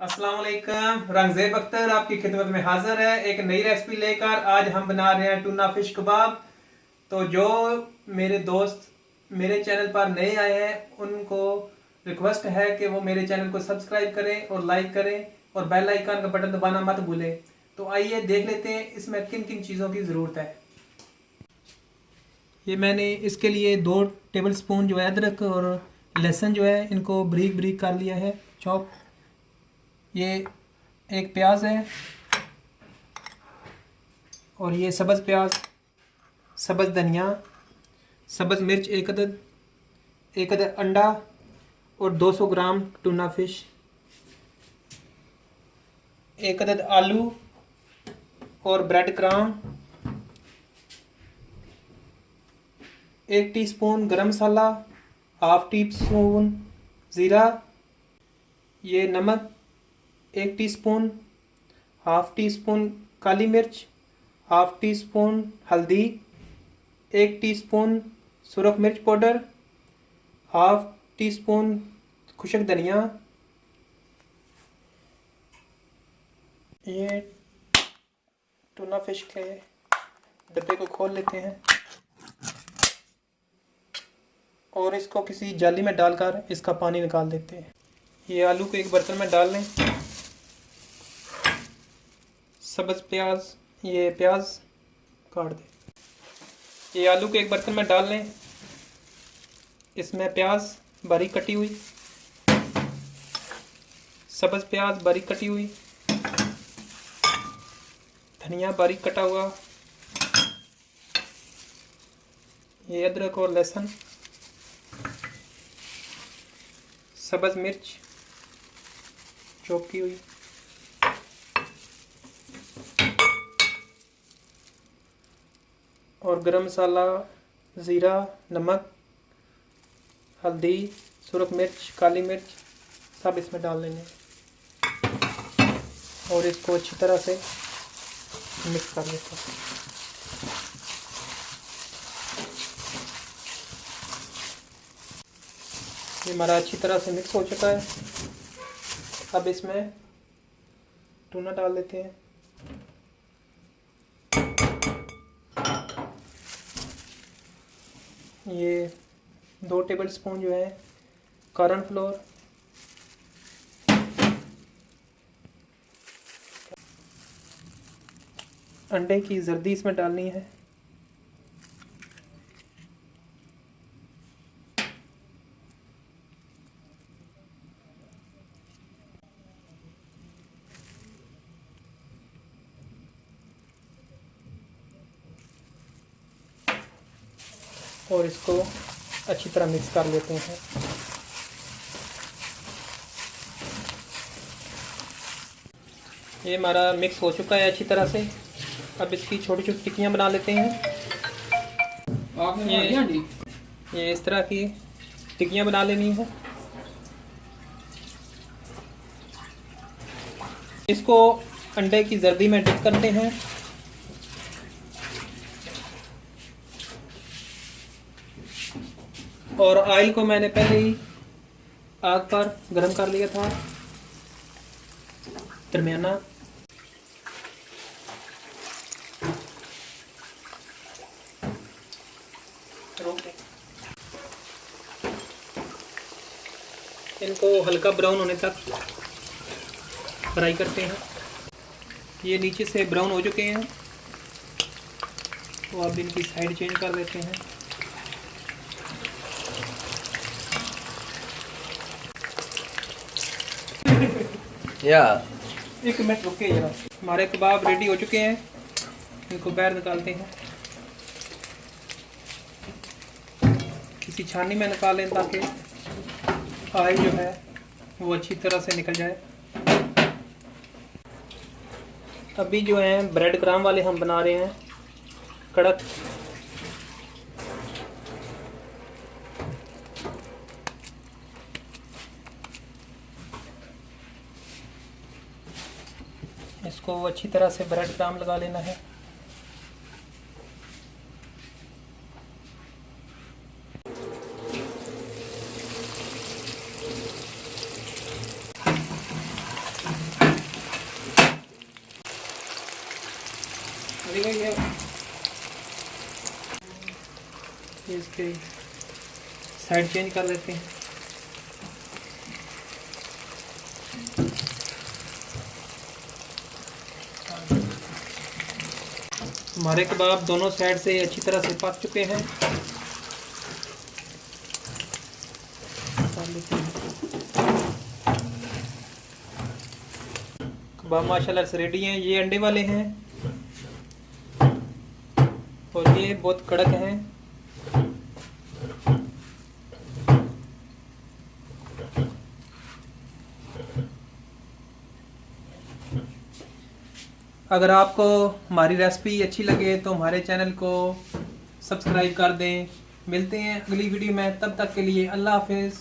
अस्सलाम वालेकुम। रंगज़ेब अख्तर आपकी खिदमत में हाजिर है एक नई रेसिपी लेकर। आज हम बना रहे हैं टूना फिश कबाब। तो जो मेरे दोस्त मेरे चैनल पर नए आए हैं उनको रिक्वेस्ट है कि वो मेरे चैनल को सब्सक्राइब करें और लाइक करें और बेल आइकन का बटन दबाना मत भूलें। तो आइए देख लेते हैं इसमें किन किन चीज़ों की ज़रूरत है। ये मैंने इसके लिए 2 टेबल स्पून जो है अदरक और लहसुन जो है इनको बारीक बारीक कर लिया है चॉप। ये एक प्याज है और ये सब्ज़ प्याज, सब्ज़ धनिया, सब्ज़ मिर्च एक अदद अंडा और 200 ग्राम टूना फिश, एक अदद आलू और ब्रेड क्रम्ब, 1 टीस्पून गरम मसाला, हाफ टीस्पून ज़ीरा, ये नमक 1 टीस्पून, हाफ टीस्पून काली मिर्च, हाफ टीस्पून हल्दी, 1 टीस्पून सुरख मिर्च पाउडर, हाफ टीस्पून खुशक धनिया। ये टूना फिश के डब्बे को खोल लेते हैं और इसको किसी जाली में डालकर इसका पानी निकाल देते हैं। ये आलू को एक बर्तन में डाल लें। सब्ज़ प्याज, ये प्याज काट दें। ये आलू को एक बर्तन में डाल लें। इसमें प्याज बारीक कटी हुई, सब्ज़ प्याज बारीक कटी हुई, धनिया बारीक कटा हुआ, ये अदरक और लहसुन, सब्ज़ मिर्च चॉप की हुई, और गरम मसाला, ज़ीरा, नमक, हल्दी, सुरख मिर्च, काली मिर्च सब इसमें डाल लेंगे और इसको अच्छी तरह से मिक्स कर लेते हैं। ये हमारा अच्छी तरह से मिक्स हो चुका है। अब इसमें टूना डाल देते हैं। ये 2 टेबल स्पून जो है कॉर्नफ्लोर, अंडे की जर्दी इसमें डालनी है, और इसको अच्छी तरह मिक्स कर लेते हैं। ये हमारा मिक्स हो चुका है अच्छी तरह से। अब इसकी छोटी छोटी टिक्कियाँ बना लेते हैं। ये इस तरह की टिक्कियाँ बना लेनी है। इसको अंडे की जर्दी में डिप करते हैं। और ऑयल को मैंने पहले ही आग पर गरम कर लिया था दरमियाना। इनको हल्का ब्राउन होने तक फ्राई करते हैं। ये नीचे से ब्राउन हो चुके हैं तो अब इनकी साइड चेंज कर देते हैं। एक मिनट रुके जरा। हमारे कबाब रेडी हो चुके हैं, इनको बाहर निकालते हैं। किसी छानी में निकालें ताकि ऑयल जो है वो अच्छी तरह से निकल जाए। अभी जो है ब्रेड क्रम्ब वाले हम बना रहे हैं कड़क। इसको अच्छी तरह से ब्रेड क्रम्ब लगा लेना है। इसके साइड चेंज कर देते हैं। हमारे कबाब दोनों साइड से अच्छी तरह से पक चुके हैं। कबाब माशाल्लाह से रेडी हैं। ये अंडे वाले हैं और ये बहुत कड़क हैं। अगर आपको हमारी रेसिपी अच्छी लगे तो हमारे चैनल को सब्सक्राइब कर दें। मिलते हैं अगली वीडियो में, तब तक के लिए अल्लाह हाफिज़।